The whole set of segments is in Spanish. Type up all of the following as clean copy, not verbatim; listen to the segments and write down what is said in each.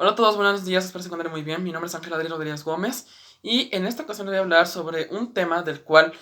Hola a todos, buenos días, espero se encuentren muy bien. Mi nombre es Ángel Adrián Rodríguez Gómez y en esta ocasión les voy a hablar sobre un tema del cual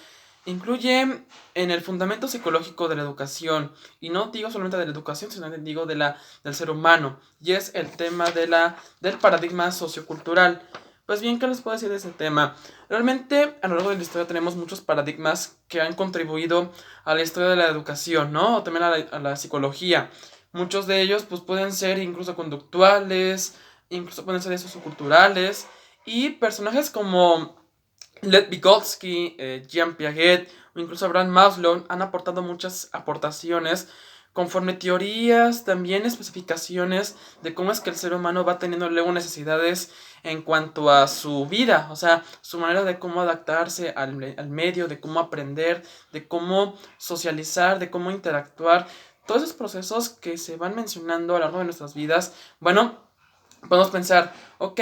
incluye en el fundamento psicológico de la educación, y no digo solamente de la educación, sino que digo del ser humano, y es el tema del paradigma sociocultural. Pues bien, ¿qué les puedo decir de ese tema? Realmente a lo largo de la historia tenemos muchos paradigmas que han contribuido a la historia de la educación, ¿no? O también a la psicología. Muchos de ellos pues pueden ser incluso conductuales, incluso pueden ser socioculturales, y personajes como Lev Vygotsky, Jean Piaget o incluso Abraham Maslow han aportado muchas aportaciones conforme teorías, también especificaciones de cómo es que el ser humano va teniendo luego necesidades en cuanto a su vida, o sea, su manera de cómo adaptarse al medio, de cómo aprender, de cómo socializar, de cómo interactuar. Todos esos procesos que se van mencionando a lo largo de nuestras vidas, bueno, podemos pensar, ok,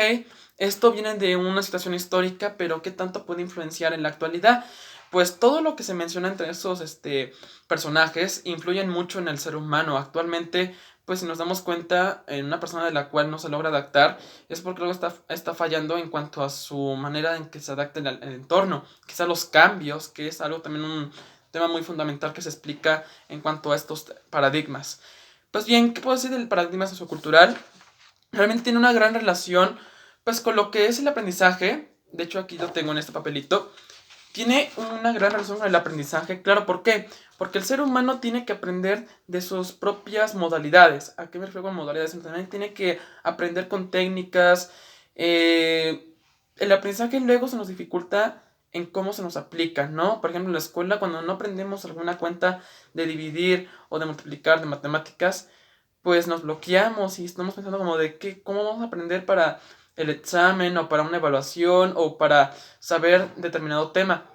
esto viene de una situación histórica, pero ¿qué tanto puede influenciar en la actualidad? Pues todo lo que se menciona entre esos personajes influyen mucho en el ser humano. Actualmente, pues si nos damos cuenta, en una persona de la cual no se logra adaptar, es porque algo está fallando en cuanto a su manera en que se adapta el entorno. Quizá los cambios, que es algo también un tema muy fundamental que se explica en cuanto a estos paradigmas. Pues bien, ¿qué puedo decir del paradigma sociocultural? Realmente tiene una gran relación pues con lo que es el aprendizaje. De hecho, aquí lo tengo en este papelito. Tiene una gran relación con el aprendizaje. Claro, ¿por qué? Porque el ser humano tiene que aprender de sus propias modalidades. ¿A qué me refiero con modalidades? También tiene que aprender con técnicas. El aprendizaje luego se nos dificulta en cómo se nos aplica, ¿no? Por ejemplo, en la escuela, cuando no aprendemos alguna cuenta de dividir o de multiplicar de matemáticas, pues nos bloqueamos y estamos pensando como de que, cómo vamos a aprender para el examen o para una evaluación o para saber determinado tema.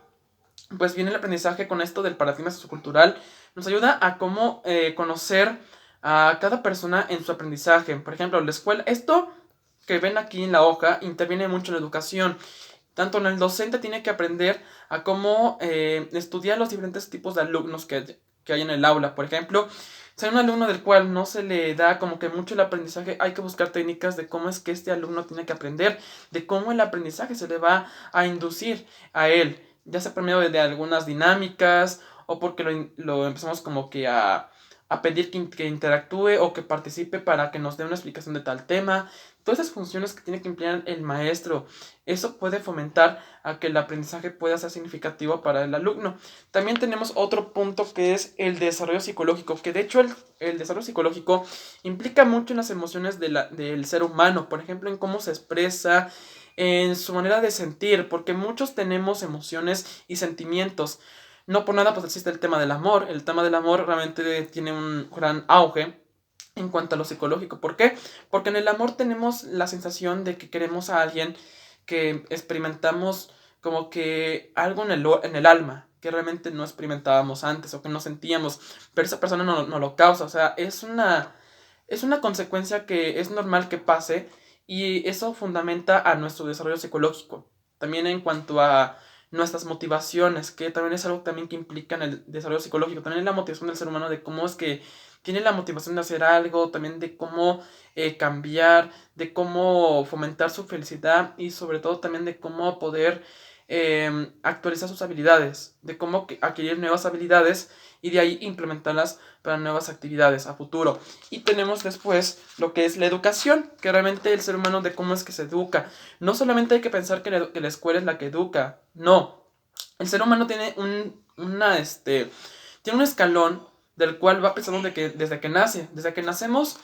Pues viene el aprendizaje con esto del paradigma sociocultural, nos ayuda a cómo conocer a cada persona en su aprendizaje. Por ejemplo, la escuela, esto que ven aquí en la hoja interviene mucho en la educación. Tanto en el docente tiene que aprender a cómo estudiar los diferentes tipos de alumnos que hay en el aula. Por ejemplo, si hay un alumno del cual no se le da como que mucho el aprendizaje, hay que buscar técnicas de cómo es que este alumno tiene que aprender, de cómo el aprendizaje se le va a inducir a él, ya sea por medio de algunas dinámicas o porque lo empezamos como que a pedir que interactúe o que participe para que nos dé una explicación de tal tema. Todas esas funciones que tiene que emplear el maestro, eso puede fomentar a que el aprendizaje pueda ser significativo para el alumno. También tenemos otro punto que es el desarrollo psicológico, que de hecho el desarrollo psicológico implica mucho en las emociones del ser humano, por ejemplo, en cómo se expresa, en su manera de sentir, porque muchos tenemos emociones y sentimientos. No por nada pues existe el tema del amor. El tema del amor realmente tiene un gran auge en cuanto a lo psicológico. ¿Por qué? Porque en el amor tenemos la sensación de que queremos a alguien, que experimentamos como que algo en el alma que realmente no experimentábamos antes o que no sentíamos, pero esa persona no lo causa. O sea, es una consecuencia que es normal que pase, y eso fundamenta a nuestro desarrollo psicológico. También en cuanto a nuestras motivaciones, que también es algo también que implica en el desarrollo psicológico. También la motivación del ser humano, de cómo es que tiene la motivación de hacer algo, también de cómo cambiar, de cómo fomentar su felicidad y sobre todo también de cómo poder actualizar sus habilidades, de cómo adquirir nuevas habilidades y de ahí implementarlas para nuevas actividades a futuro. Y tenemos después lo que es la educación, que realmente el ser humano, de cómo es que se educa. No solamente hay que pensar que la escuela es la que educa, no. El ser humano tiene tiene un escalón del cual va pensando desde que nace. Desde que nacemos,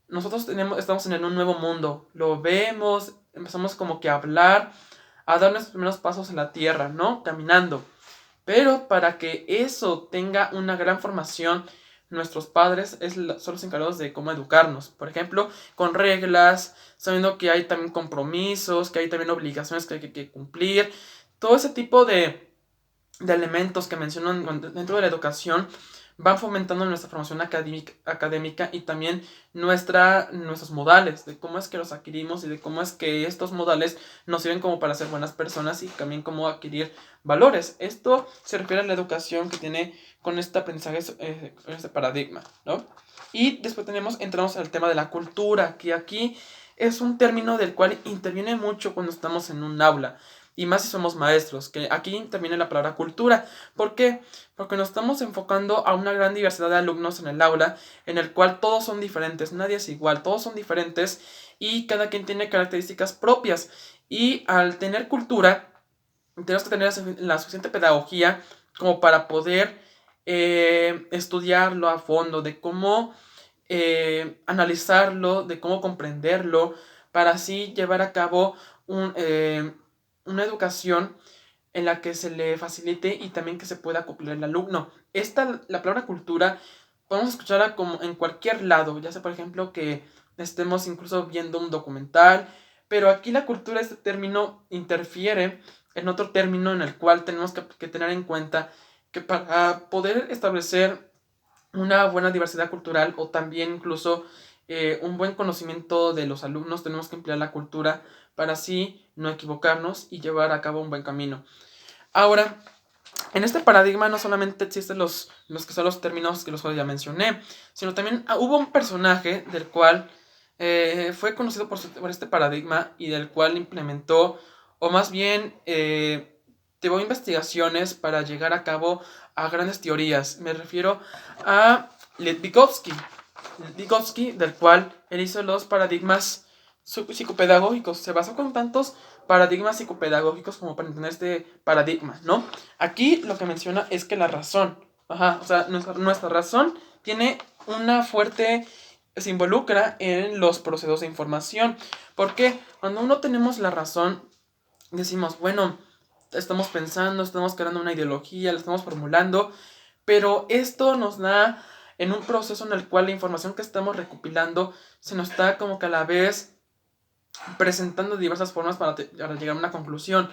nosotros estamos en un nuevo mundo. Lo vemos, empezamos como que a hablar, a dar nuestros primeros pasos en la tierra, ¿no? Caminando. Pero para que eso tenga una gran formación, nuestros padres son los encargados de cómo educarnos. Por ejemplo, con reglas, sabiendo que hay también compromisos, que hay también obligaciones que hay que cumplir. Todo ese tipo de elementos que mencionan dentro de la educación van fomentando nuestra formación académica y también nuestros modales, de cómo es que los adquirimos y de cómo es que estos modales nos sirven como para ser buenas personas y también cómo adquirir valores. Esto se refiere a la educación que tiene con este aprendizaje, con este paradigma, ¿no? Y después entramos al tema de la cultura, que aquí es un término del cual interviene mucho cuando estamos en un aula. Y más si somos maestros, que aquí interviene la palabra cultura. ¿Por qué? Porque nos estamos enfocando a una gran diversidad de alumnos en el aula, en el cual todos son diferentes, nadie es igual, todos son diferentes y cada quien tiene características propias. Y al tener cultura, tenemos que tener la suficiente pedagogía como para poder estudiarlo a fondo, de cómo analizarlo, de cómo comprenderlo, para así llevar a cabo una educación en la que se le facilite y también que se pueda acoplar el alumno. La palabra cultura, podemos escucharla como en cualquier lado, ya sea por ejemplo que estemos incluso viendo un documental, pero aquí la cultura, este término, interfiere en otro término en el cual tenemos que tener en cuenta que para poder establecer una buena diversidad cultural o también incluso un buen conocimiento de los alumnos, tenemos que emplear la cultura para así no equivocarnos y llevar a cabo un buen camino. Ahora, en este paradigma no solamente existen los que son los términos que los cuales ya mencioné, sino también hubo un personaje del cual fue conocido por este paradigma y del cual implementó, o más bien llevó investigaciones para llegar a cabo a grandes teorías. Me refiero a Lev Vygotsky. Vygotsky, del cual él hizo los paradigmas psicopedagógicos. Se basó con tantos paradigmas psicopedagógicos como para entender este paradigma, ¿no? Aquí lo que menciona es que la razón, o sea, nuestra razón tiene una fuerte, se involucra en los procesos de información. Porque cuando uno tenemos la razón, decimos, bueno, estamos pensando, estamos creando una ideología, la estamos formulando, pero esto nos da en un proceso en el cual la información que estamos recopilando se nos está como que a la vez presentando diversas formas para llegar a una conclusión,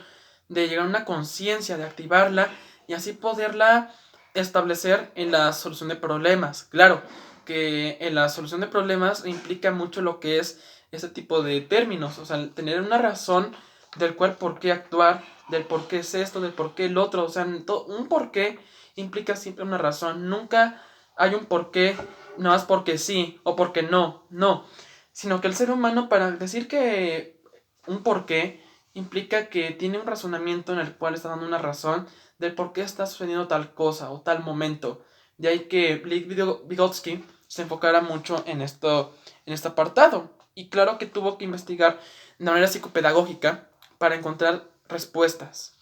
de llegar a una conciencia, de activarla y así poderla establecer en la solución de problemas. Claro que en la solución de problemas implica mucho lo que es ese tipo de términos, o sea, tener una razón del cual por qué actuar, del por qué es esto, del por qué el otro, o sea, un por qué implica siempre una razón, nunca hay un por qué, nada más porque sí o porque no, no, sino que el ser humano, para decir que un porqué, implica que tiene un razonamiento en el cual está dando una razón del por qué está sucediendo tal cosa o tal momento. De ahí que Vygotsky se enfocara mucho en este apartado. Y claro que tuvo que investigar de manera psicopedagógica para encontrar respuestas.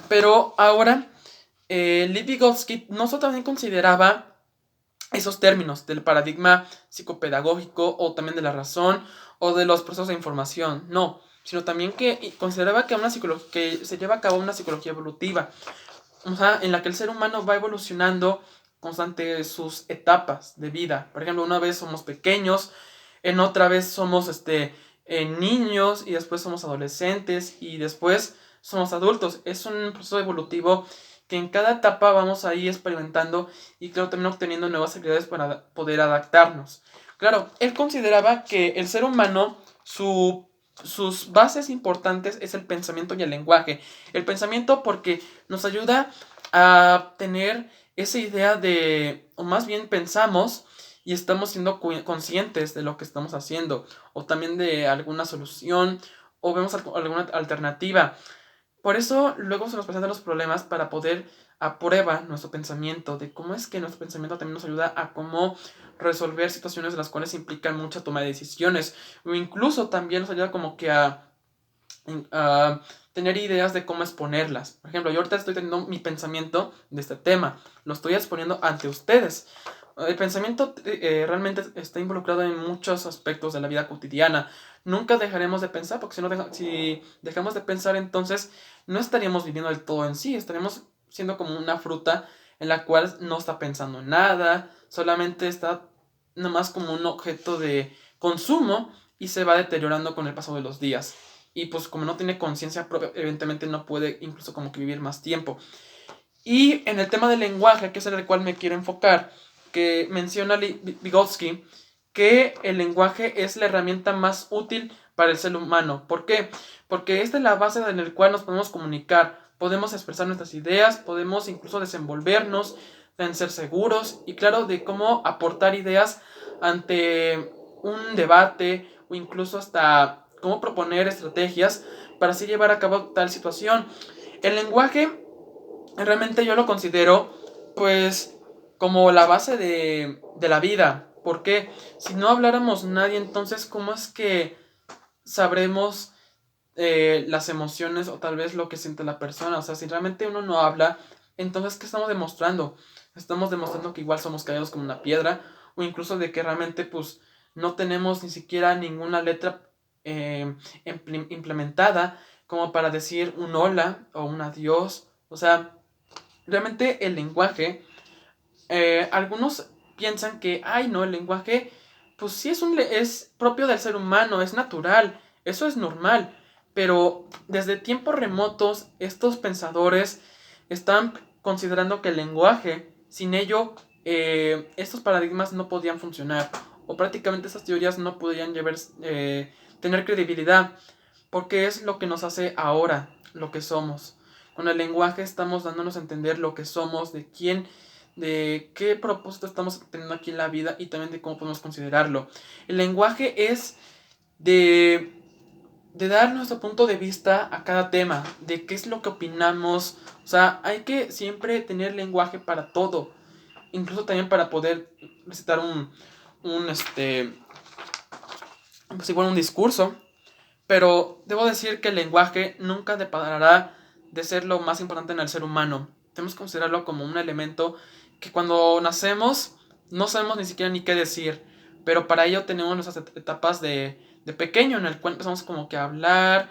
Pero ahora, Lev Vygotsky no solo también consideraba esos términos del paradigma psicopedagógico o también de la razón o de los procesos de información, no, sino también que consideraba que, que se lleva a cabo una psicología evolutiva, o sea, en la que el ser humano va evolucionando constante sus etapas de vida. Por ejemplo, una vez somos pequeños, en otra vez somos niños y después somos adolescentes y después somos adultos. Es un proceso evolutivo que en cada etapa vamos ahí experimentando y claro, también obteniendo nuevas habilidades para poder adaptarnos. Claro, él consideraba que el ser humano, sus bases importantes es el pensamiento y el lenguaje. El pensamiento porque nos ayuda a tener esa idea de, o más bien pensamos y estamos siendo conscientes de lo que estamos haciendo, o también de alguna solución, o vemos alguna alternativa. Por eso luego se nos presentan los problemas para poder a prueba nuestro pensamiento, de cómo es que nuestro pensamiento también nos ayuda a cómo resolver situaciones de las cuales implican mucha toma de decisiones, o incluso también nos ayuda como que a tener ideas de cómo exponerlas. Por ejemplo, yo ahorita estoy teniendo mi pensamiento de este tema, lo estoy exponiendo ante ustedes. El pensamiento realmente está involucrado en muchos aspectos de la vida cotidiana. Nunca dejaremos de pensar, porque si dejamos de pensar, entonces no estaríamos viviendo del todo en sí, estaríamos siendo como una fruta en la cual no está pensando nada, solamente está nomás como un objeto de consumo y se va deteriorando con el paso de los días. Y pues como no tiene conciencia propia, evidentemente no puede incluso como que vivir más tiempo. Y en el tema del lenguaje, que es en el cual me quiero enfocar, que menciona Vygotsky, que el lenguaje es la herramienta más útil para el ser humano. ¿Por qué? Porque esta es la base en la cual nos podemos comunicar, podemos expresar nuestras ideas, podemos incluso desenvolvernos, en ser seguros y claro, de cómo aportar ideas ante un debate o incluso hasta cómo proponer estrategias para así llevar a cabo tal situación. El lenguaje realmente yo lo considero pues como la base de la vida. Porque si no habláramos nadie, entonces ¿cómo es que sabremos las emociones o tal vez lo que siente la persona? O sea, si realmente uno no habla, entonces ¿qué estamos demostrando? Estamos demostrando que igual somos callados como una piedra, o incluso de que realmente pues no tenemos ni siquiera ninguna letra implementada como para decir un hola o un adiós. O sea, realmente el lenguaje, algunos piensan que, ay no, el lenguaje pues sí es propio del ser humano, es natural, eso es normal. Pero desde tiempos remotos, estos pensadores están considerando que el lenguaje, sin ello, estos paradigmas no podían funcionar. O prácticamente esas teorías no podían tener credibilidad. Porque es lo que nos hace ahora, lo que somos. Con el lenguaje estamos dándonos a entender lo que somos, de quién, de qué propósito estamos teniendo aquí en la vida y también de cómo podemos considerarlo. El lenguaje es de dar nuestro punto de vista a cada tema, de qué es lo que opinamos. O sea, hay que siempre tener lenguaje para todo, incluso también para poder recitar pues igual un discurso. Pero debo decir que el lenguaje nunca deparará de ser lo más importante en el ser humano. Tenemos que considerarlo como un elemento que cuando nacemos no sabemos ni siquiera ni qué decir. Pero para ello tenemos nuestras etapas de pequeño, en el cual empezamos como que a hablar,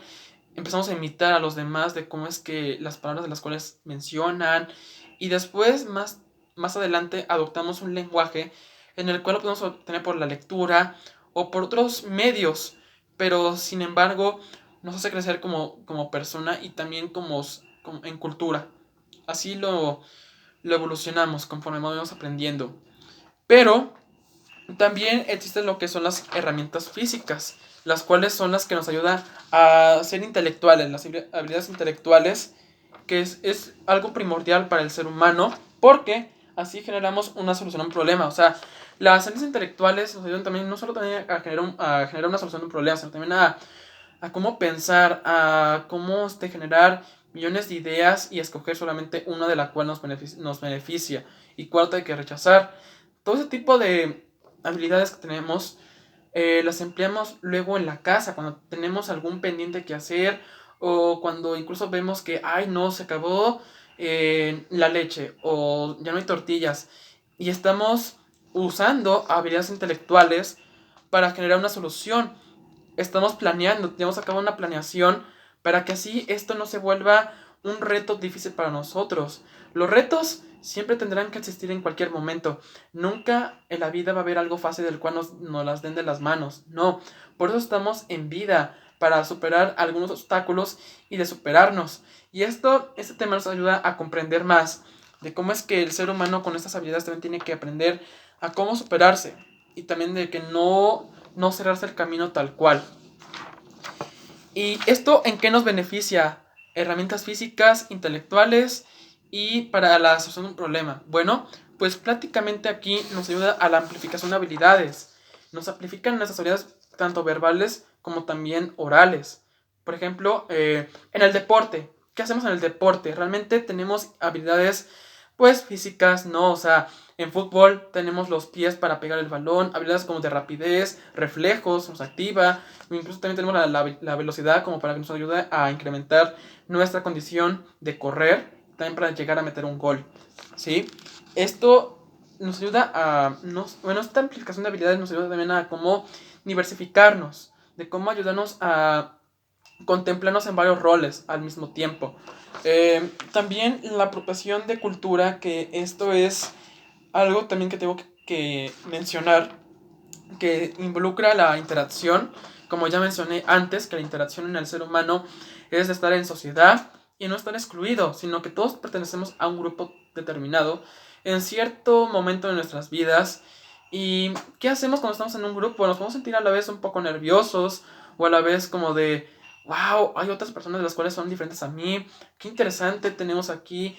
empezamos a imitar a los demás de cómo es que las palabras de las cuales mencionan. Y después, más adelante, adoptamos un lenguaje en el cual lo podemos obtener por la lectura o por otros medios. Pero sin embargo, nos hace crecer como persona y también como en cultura. Así lo evolucionamos conforme vamos aprendiendo. Pero también existen lo que son las herramientas físicas, las cuales son las que nos ayudan a ser intelectuales, las habilidades intelectuales, que es algo primordial para el ser humano, porque así generamos una solución a un problema. O sea, las habilidades intelectuales nos ayudan también no solo también a generar una solución a un problema, sino también a cómo pensar, a cómo generar millones de ideas y escoger solamente una de la cual nos beneficia y cuál hay que rechazar. Todo ese tipo de habilidades que tenemos las empleamos luego en la casa, cuando tenemos algún pendiente que hacer o cuando incluso vemos que, ay no, se acabó la leche o ya no hay tortillas y estamos usando habilidades intelectuales para generar una solución. Estamos planeando, llevamos a cabo una planeación para que así esto no se vuelva un reto difícil para nosotros. Los retos siempre tendrán que existir en cualquier momento. Nunca en la vida va a haber algo fácil del cual nos las den de las manos. No, por eso estamos en vida, para superar algunos obstáculos y de superarnos. Y este tema nos ayuda a comprender más de cómo es que el ser humano con estas habilidades también tiene que aprender a cómo superarse. Y también de que no cerrarse el camino tal cual. ¿Y esto en qué nos beneficia? Herramientas físicas, intelectuales y para la solución de un problema. Bueno, pues prácticamente aquí nos ayuda a la amplificación de habilidades. Nos amplifican nuestras habilidades tanto verbales como también orales. Por ejemplo, en el deporte. ¿Qué hacemos en el deporte? Realmente tenemos habilidades pues físicas, ¿no? O sea, en fútbol tenemos los pies para pegar el balón, habilidades como de rapidez, reflejos, nos activa, incluso también tenemos la velocidad como para que nos ayude a incrementar nuestra condición de correr, también para llegar a meter un gol, ¿sí? Esto nos ayuda bueno, esta amplificación de habilidades nos ayuda también a cómo diversificarnos, de cómo ayudarnos a contemplarnos en varios roles al mismo tiempo. También la apropiación de cultura, que esto es algo también que tengo que mencionar, que involucra la interacción. Como ya mencioné antes, que la interacción en el ser humano es estar en sociedad y no estar excluido, sino que todos pertenecemos a un grupo determinado en cierto momento de nuestras vidas. ¿Y qué hacemos cuando estamos en un grupo? Nos podemos sentir a la vez un poco nerviosos o a la vez como de, wow, hay otras personas de las cuales son diferentes a mí. Qué interesante, tenemos aquí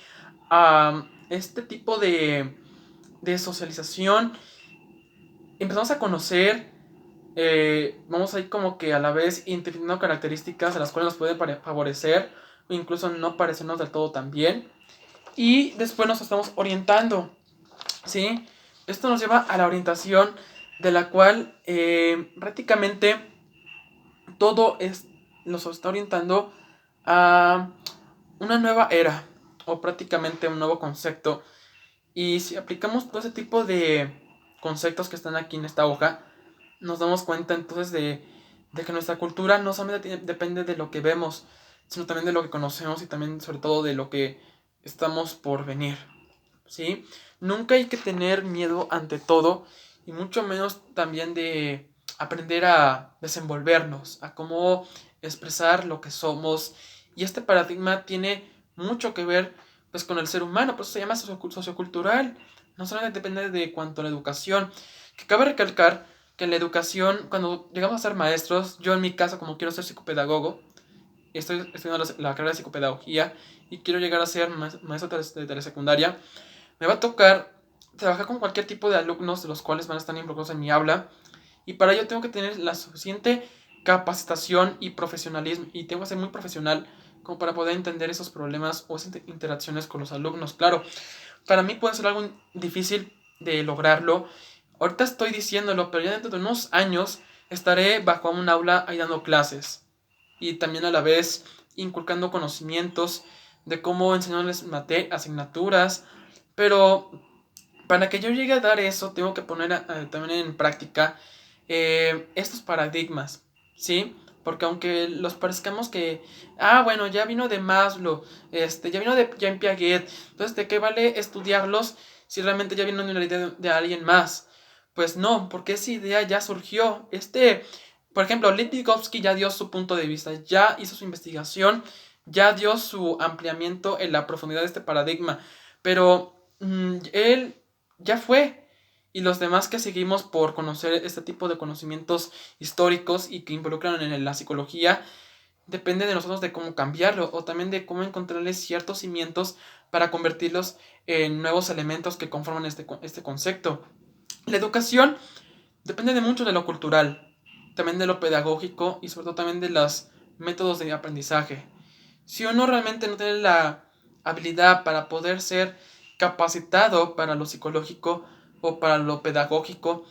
este tipo de socialización. Empezamos a conocer vamos a ir como que a la vez identificando características a las cuales nos pueden favorecer o incluso no parecernos del todo tan bien. Y después nos estamos orientando, ¿sí? Esto nos lleva a la orientación de la cual prácticamente todo nos está orientando a una nueva era o prácticamente un nuevo concepto. Y si aplicamos todo ese tipo de conceptos que están aquí en esta hoja, nos damos cuenta entonces de que nuestra cultura no solamente depende de lo que vemos, sino también de lo que conocemos y también sobre todo de lo que estamos por venir, ¿sí? Nunca hay que tener miedo ante todo y mucho menos también de aprender a desenvolvernos, a cómo expresar lo que somos. Y este paradigma tiene mucho que ver pues con el ser humano, por eso se llama sociocultural. No solamente depende de cuanto a la educación, que cabe recalcar que la educación, cuando llegamos a ser maestros, yo en mi caso como quiero ser psicopedagogo, estoy estudiando la carrera de psicopedagogía y quiero llegar a ser maestro de telesecundaria, me va a tocar trabajar con cualquier tipo de alumnos de los cuales van a estar involucrados en mi aula y para ello tengo que tener la suficiente capacitación y profesionalismo y tengo que ser muy profesional como para poder entender esos problemas o esas interacciones con los alumnos. Claro, para mí puede ser algo difícil de lograrlo. Ahorita estoy diciéndolo, pero ya dentro de unos años estaré bajo un aula ahí dando clases y también a la vez inculcando conocimientos de cómo enseñarles asignaturas, pero para que yo llegue a dar eso, tengo que poner también en práctica estos paradigmas, ¿sí? Porque aunque los parezcamos que, bueno, ya vino de Maslow, ya vino de Jean Piaget, entonces, ¿de qué vale estudiarlos si realmente ya vino de una idea de alguien más? Pues no, porque esa idea ya surgió. Por ejemplo, Lev Vygotsky ya dio su punto de vista, ya hizo su investigación, ya dio su ampliamiento en la profundidad de este paradigma, pero él ya fue. Y los demás que seguimos por conocer este tipo de conocimientos históricos y que involucran en la psicología, depende de nosotros de cómo cambiarlo o también de cómo encontrarles ciertos cimientos para convertirlos en nuevos elementos que conforman este concepto. La educación depende de mucho de lo cultural, también de lo pedagógico y sobre todo también de los métodos de aprendizaje. Si uno realmente no tiene la habilidad para poder ser capacitado para lo psicológico o para lo pedagógico,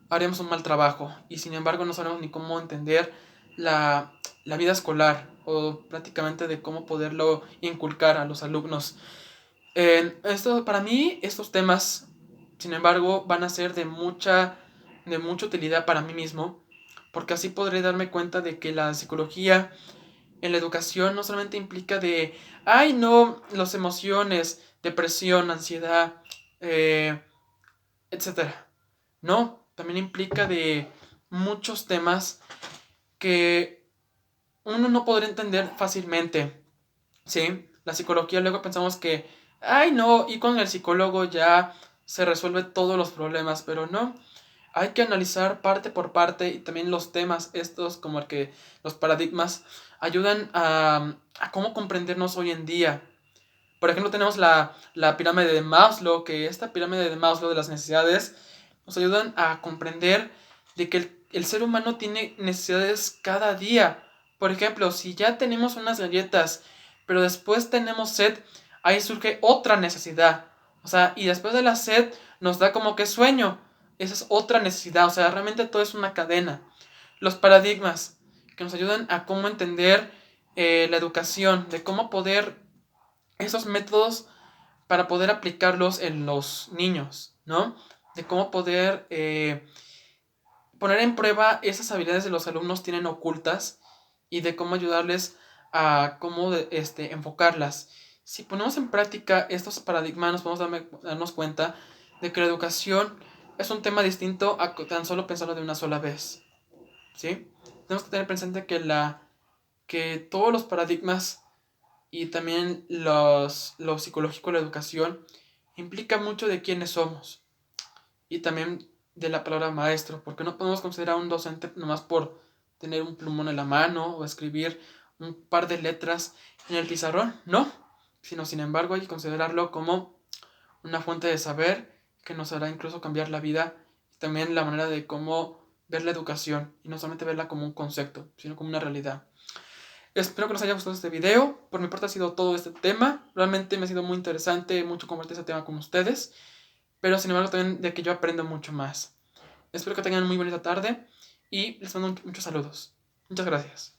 haremos un mal trabajo. Y sin embargo no sabemos ni cómo entender la vida escolar o prácticamente de cómo poderlo inculcar a los alumnos. Para mí, estos temas, sin embargo, van a ser de mucha utilidad para mí mismo, porque así podré darme cuenta de que la psicología en la educación no solamente implica ay no, las emociones, depresión, ansiedad, etcétera. No, también implica de muchos temas que uno no podría entender fácilmente, ¿sí? La psicología luego pensamos que, ay no, y con el psicólogo ya se resuelve todos los problemas, pero no. Hay que analizar parte por parte y también los temas estos como el que los paradigmas ayudan a cómo comprendernos hoy en día. Por ejemplo, tenemos la pirámide de Maslow, que esta pirámide de Maslow de las necesidades nos ayudan a comprender de que el ser humano tiene necesidades cada día. Por ejemplo, si ya tenemos unas galletas, pero después tenemos sed, ahí surge otra necesidad. O sea, y después de la sed nos da como que sueño. Esa es otra necesidad. O sea, realmente todo es una cadena. Los paradigmas que nos ayudan a cómo entender la educación, de cómo poder esos métodos para poder aplicarlos en los niños, ¿no? De cómo poder poner en prueba esas habilidades de los alumnos tienen ocultas y de cómo ayudarles a cómo enfocarlas. Si ponemos en práctica estos paradigmas, nos podemos darnos cuenta de que la educación es un tema distinto a tan solo pensarlo de una sola vez, ¿sí? Tenemos que tener presente que todos los paradigmas y también lo psicológico de la educación implica mucho de quiénes somos y también de la palabra maestro, porque no podemos considerar a un docente nomás por tener un plumón en la mano o escribir un par de letras en el pizarrón, no, sino sin embargo hay que considerarlo como una fuente de saber que nos hará incluso cambiar la vida y también la manera de cómo ver la educación y no solamente verla como un concepto, sino como una realidad. Espero que les haya gustado este video. Por mi parte ha sido todo este tema. Realmente me ha sido muy interesante mucho compartir este tema con ustedes. Pero sin embargo también de que yo aprendo mucho más. Espero que tengan muy bonita tarde y les mando muchos saludos. Muchas gracias.